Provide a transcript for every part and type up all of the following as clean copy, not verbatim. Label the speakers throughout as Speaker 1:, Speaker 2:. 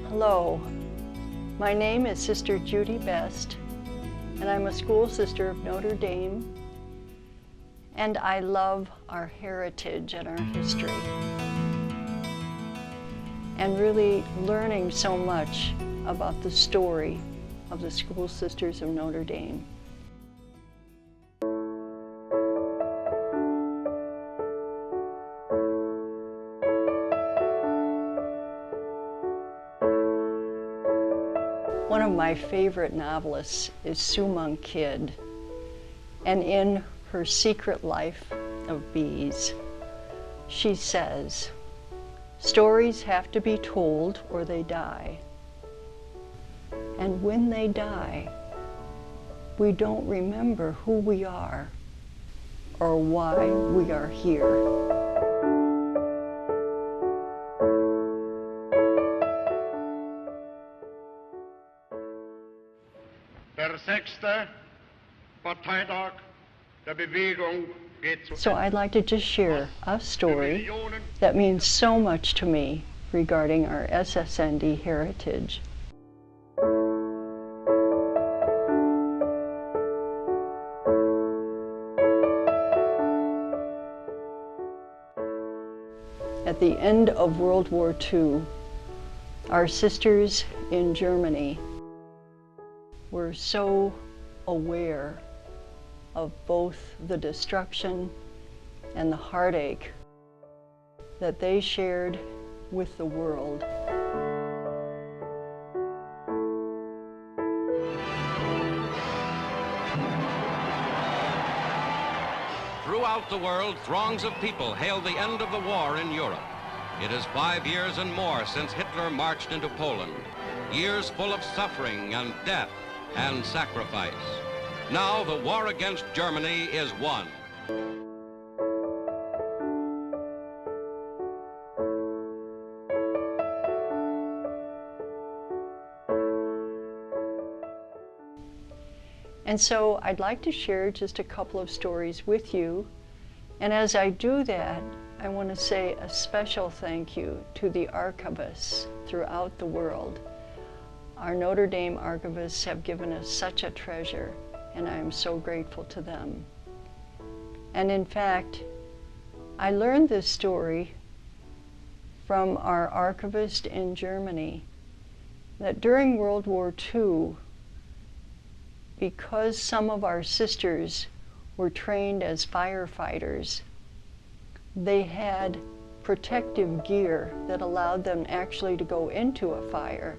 Speaker 1: Hello, my name is Sister Judy Best, and I'm a school sister of Notre Dame, and I love our heritage and our history, and really learning so much about the story of the School Sisters of Notre Dame. One of my favorite novelists is Sue Monk Kidd, and in her Secret Life of Bees, she says, "Stories have to be told or they die. And when they die, we don't remember who we are or why we are here."
Speaker 2: Der 6. Parteitag der Bewegung geht zu
Speaker 1: So I'd like to just share a story that means so much to me regarding our SSND heritage. At the end of World War II, our sisters in Germany were so aware of both the destruction and the heartache that they shared with the world.
Speaker 3: Throughout the world, throngs of people hailed the end of the war in Europe. It is 5 years and more since Hitler marched into Poland. Years full of suffering and death and sacrifice. Now the war against Germany is won.
Speaker 1: And so I'd like to share just a couple of stories with you. And as I do that, I want to say a special thank you to the archivists throughout the world. Our Notre Dame archivists have given us such a treasure, and I am so grateful to them. And in fact, I learned this story from our archivist in Germany, that during World War II, because some of our sisters were trained as firefighters, they had protective gear that allowed them actually to go into a fire.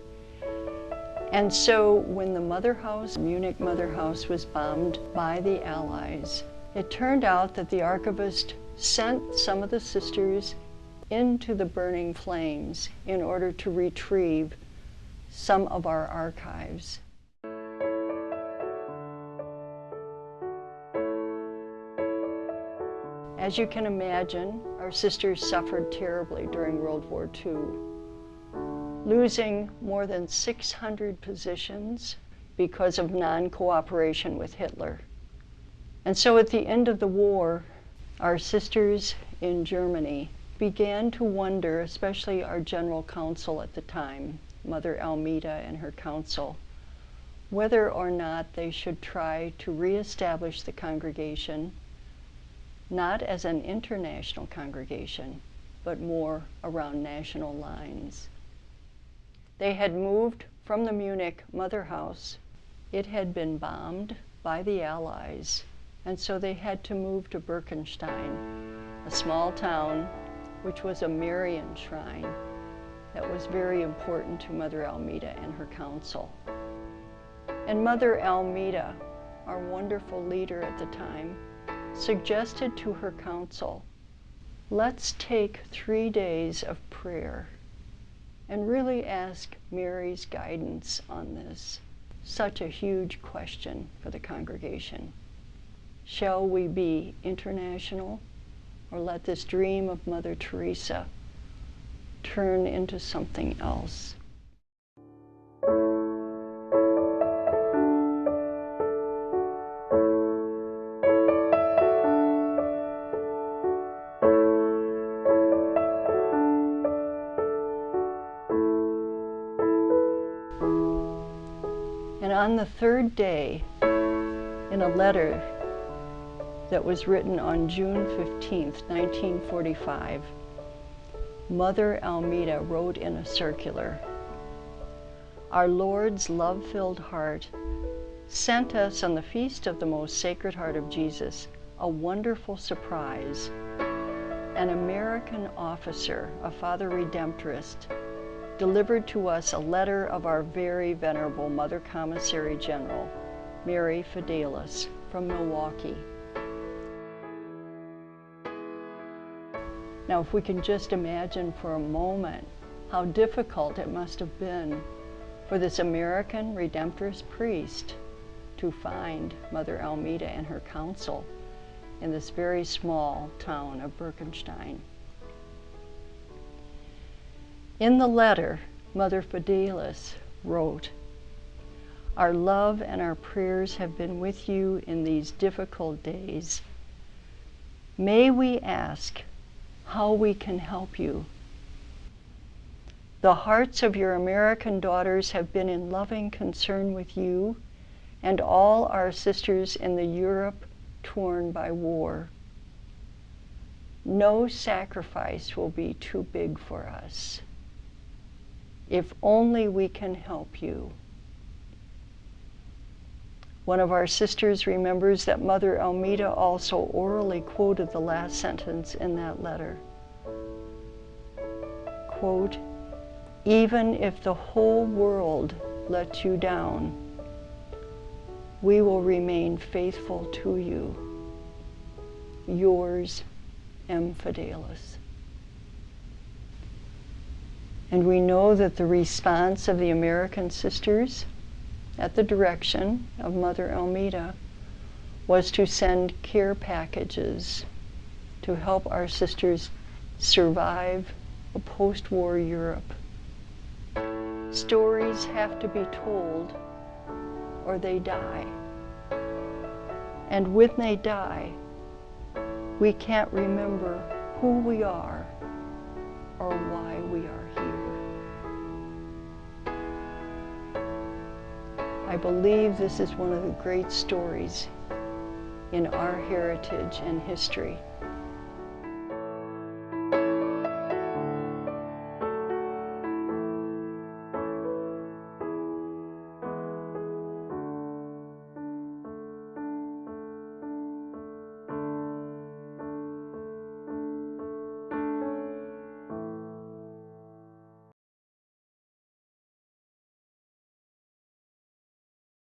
Speaker 1: And so when the Mother House, Munich Mother House, was bombed by the Allies, it turned out that the archivist sent some of the sisters into the burning flames in order to retrieve some of our archives. As you can imagine, our sisters suffered terribly during World War II, losing more than 600 positions because of non-cooperation with Hitler. And so at the end of the war, our sisters in Germany began to wonder, especially our general council at the time, Mother Almeida and her council, whether or not they should try to reestablish the congregation, not as an international congregation, but more around national lines. They had moved from the Munich Mother House. It had been bombed by the Allies, and so they had to move to Birkenstein, a small town which was a Marian shrine that was very important to Mother Almeida and her council. And Mother Almeida, our wonderful leader at the time, suggested to her council, let's take 3 days of prayer and really ask Mary's guidance on this. Such a huge question for the congregation. Shall we be international, or let this dream of Mother Teresa turn into something else? on the third day, in a letter that was written on June 15th, 1945, Mother Almeida wrote in a circular, "Our Lord's love-filled heart sent us on the feast of the most Sacred Heart of Jesus a wonderful surprise. An American officer, a Father Redemptorist, delivered to us a letter of our very venerable Mother Commissary General, Mary Fidelis, from Milwaukee." Now, if we can just imagine for a moment how difficult it must have been for this American Redemptorist priest to find Mother Almeida and her council in this very small town of Birkenstein. In the letter, Mother Fidelis wrote, "Our love and our prayers have been with you in these difficult days. May we ask how we can help you? The hearts of your American daughters have been in loving concern with you and all our sisters in the Europe torn by war. No sacrifice will be too big for us. If only we can help you." One of our sisters remembers that Mother Almeida also orally quoted the last sentence in that letter. Quote, "Even if the whole world lets you down, we will remain faithful to you. Yours, M. Fidelis." And we know that the response of the American sisters, at the direction of Mother Almeida, was to send care packages to help our sisters survive a post-war Europe. Stories have to be told or they die. And when they die, we can't remember who we are or why we are here. I believe this is one of the great stories in our heritage and history.